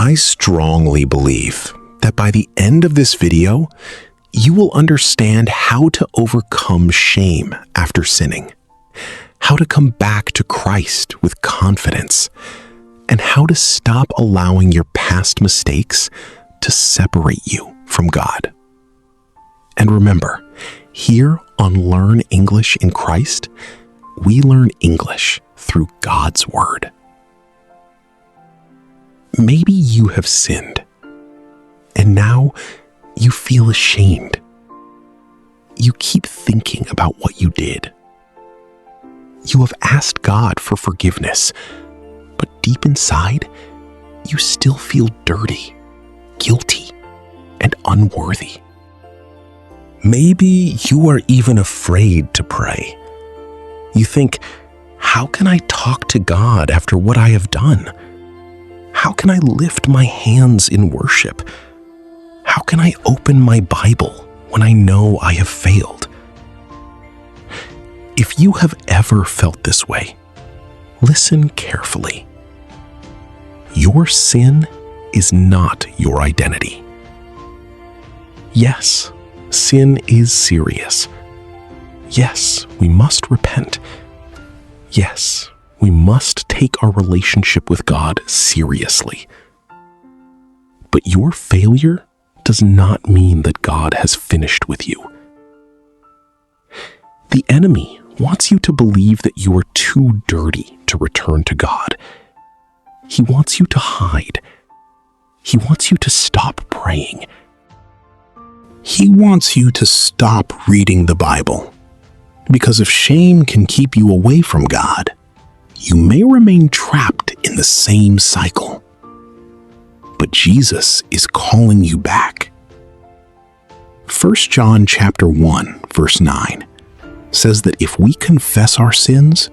I strongly believe that by the end of this video, you will understand how to overcome shame after sinning, how to come back to Christ with confidence, and how to stop allowing your past mistakes to separate you from God. And remember, here on Learn English in Christ, we learn English through God's Word. Maybe you have sinned, and now you feel ashamed. You keep thinking about what you did. You have asked God for forgiveness, but deep inside, you still feel dirty, guilty, and unworthy. Maybe you are even afraid to pray. You think, how can I talk to God after what I have done? How can I lift my hands in worship? How can I open my Bible when I know I have failed? If you have ever felt this way, listen carefully. Your sin is not your identity. Yes, sin is serious. Yes, we must repent. Yes, we must take our relationship with God seriously. But your failure does not mean that God has finished with you. The enemy wants you to believe that you are too dirty to return to God. He wants you to hide. He wants you to stop praying. He wants you to stop reading the Bible. Because if shame can keep you away from God, you may remain trapped in the same cycle. But Jesus is calling you back. 1 John chapter 1, verse 9 says that if we confess our sins,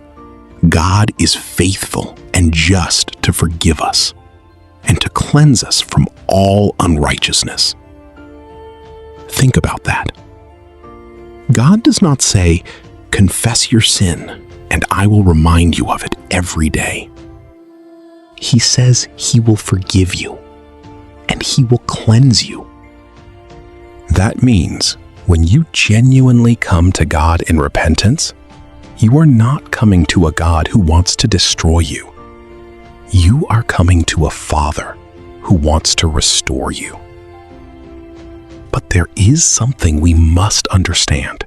God is faithful and just to forgive us and to cleanse us from all unrighteousness. Think about that. God does not say, confess your sin and I will remind you of it every day. He says He will forgive you and He will cleanse you. That means when you genuinely come to God in repentance, you are not coming to a God who wants to destroy you. You are coming to a Father who wants to restore you. But there is something we must understand.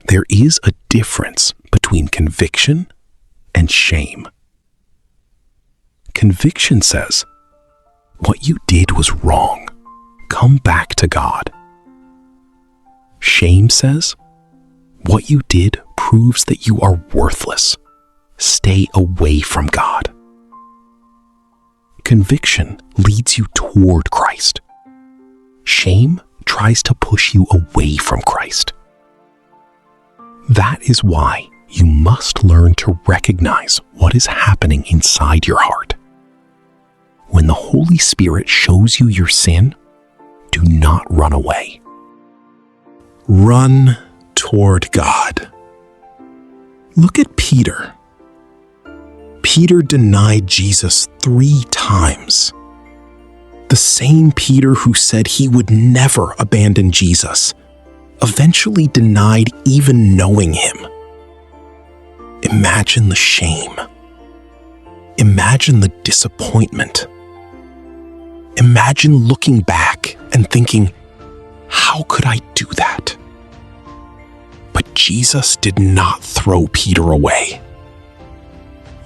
There is a difference between conviction and shame. Conviction says, what you did was wrong. Come back to God. Shame says, what you did proves that you are worthless. Stay away from God. Conviction leads you toward Christ. Shame tries to push you away from Christ. That is why you must learn to recognize what is happening inside your heart. When the Holy Spirit shows you your sin, do not run away. Run toward God. Look at Peter. Peter denied Jesus 3 times. The same Peter who said he would never abandon Jesus eventually denied even knowing Him. Imagine the shame. Imagine the disappointment. Imagine looking back and thinking, how could I do that? But Jesus did not throw Peter away.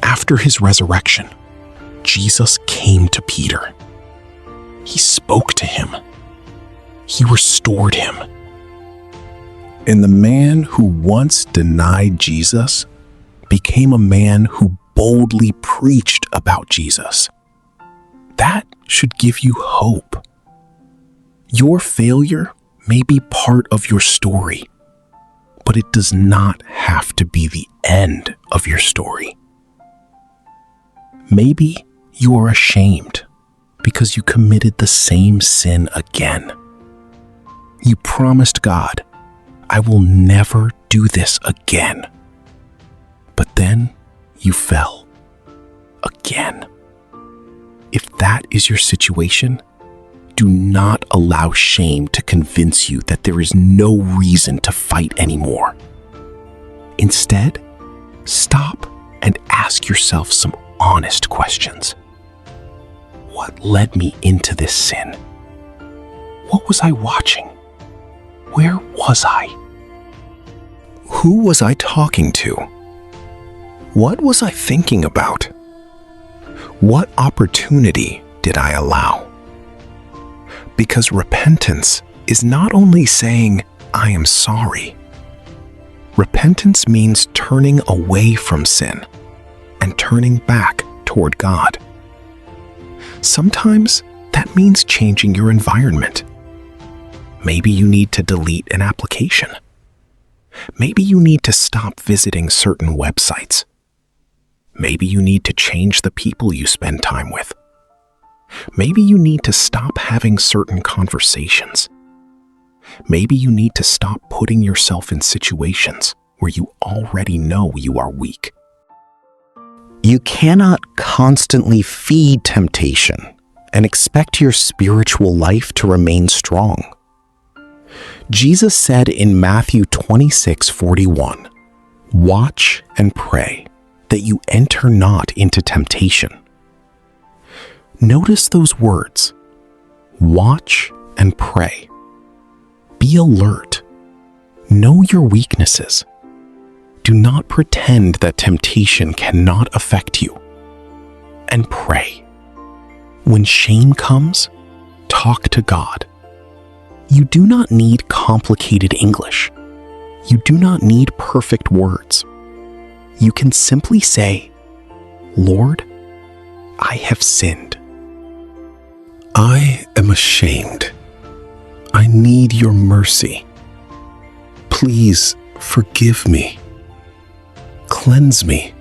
After His resurrection, Jesus came to Peter. He spoke to him. He restored him. And the man who once denied Jesus became a man who boldly preached about Jesus. That should give you hope. Your failure may be part of your story, but it does not have to be the end of your story. Maybe you are ashamed because you committed the same sin again. You promised God, I will never do this again. But then you fell again. If that that is your situation, do not allow shame to convince you that there is no reason to fight anymore. Instead, stop and ask yourself some honest questions. What led me into this sin? What was I watching? Where was I? Who was I talking to? What was I thinking about? What opportunity did I allow? Because repentance is not only saying, I am sorry. Repentance means turning away from sin and turning back toward God. Sometimes that means changing your environment. Maybe you need to delete an application. Maybe you need to stop visiting certain websites. Maybe you need to change the people you spend time with. Maybe you need to stop having certain conversations. Maybe you need to stop putting yourself in situations where you already know you are weak. You cannot constantly feed temptation and expect your spiritual life to remain strong. Jesus said in Matthew 26:41, "Watch and pray that you enter not into temptation." Notice those words, watch and pray. Be alert. Know your weaknesses. Do not pretend that temptation cannot affect you. And pray. When shame comes, talk to God. You do not need complicated English. You do not need perfect words. You can simply say, Lord, I have sinned. I am ashamed. I need your mercy. Please forgive me. Cleanse me.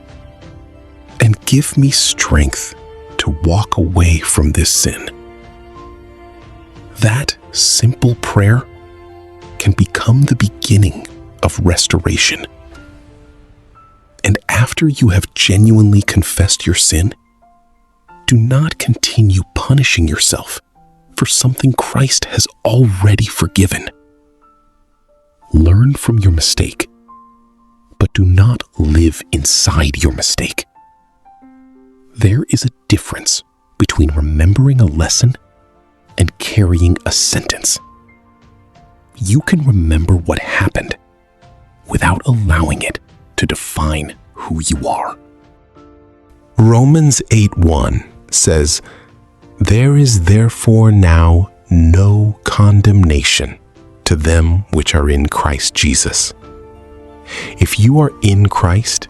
And give me strength to walk away from this sin. That simple prayer can become the beginning of restoration. And after you have genuinely confessed your sin, do not continue punishing yourself for something Christ has already forgiven. Learn from your mistake, but do not live inside your mistake. There is a difference between remembering a lesson and carrying a sentence. You can remember what happened without allowing it to define who you are. Romans 8:1 says, "There is therefore now no condemnation to them which are in Christ Jesus." If you are in Christ,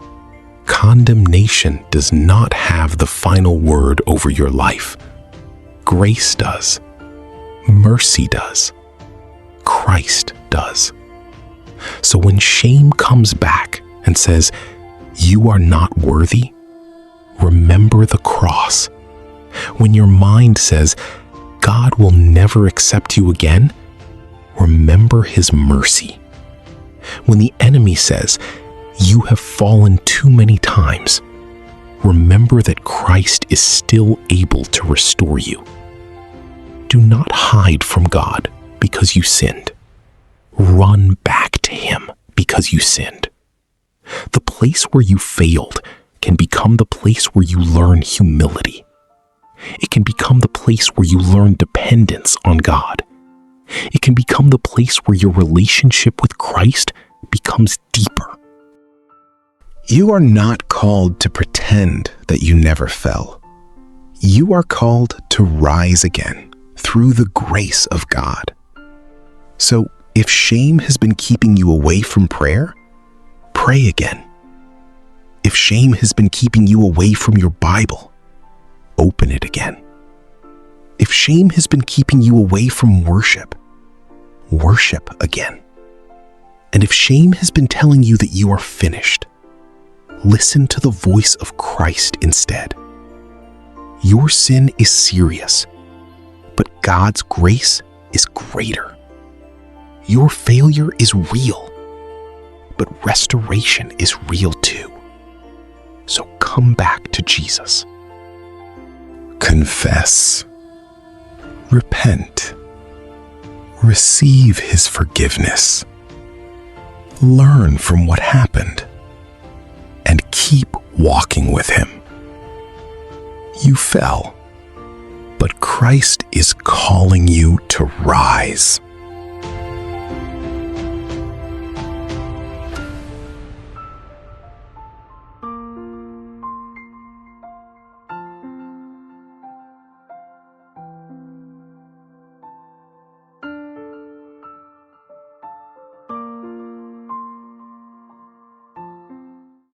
condemnation does not have the final word over your life. Grace does. Mercy does. Christ does. So when shame comes back and says, "You are not worthy," remember the cross. When your mind says, "God will never accept you again," remember his mercy. When the enemy says, "You have fallen too many times," remember that Christ is still able to restore you. Do not hide from God because you sinned. Run back to him because you sinned. The place where you failed can become the place where you learn humility. It can become the place where you learn dependence on God. It can become the place where your relationship with Christ becomes deeper. You are not called to pretend that you never fell. You are called to rise again through the grace of God. So, if shame has been keeping you away from prayer, pray again. If shame has been keeping you away from your Bible, open it again. If shame has been keeping you away from worship, worship again. And if shame has been telling you that you are finished, listen to the voice of Christ instead. Your sin is serious, but God's grace is greater. Your failure is real, but restoration is real too. So come back to Jesus. Confess. Repent. Receive his forgiveness. Learn from what happened and keep walking with him. You fell, but Christ is calling you to rise.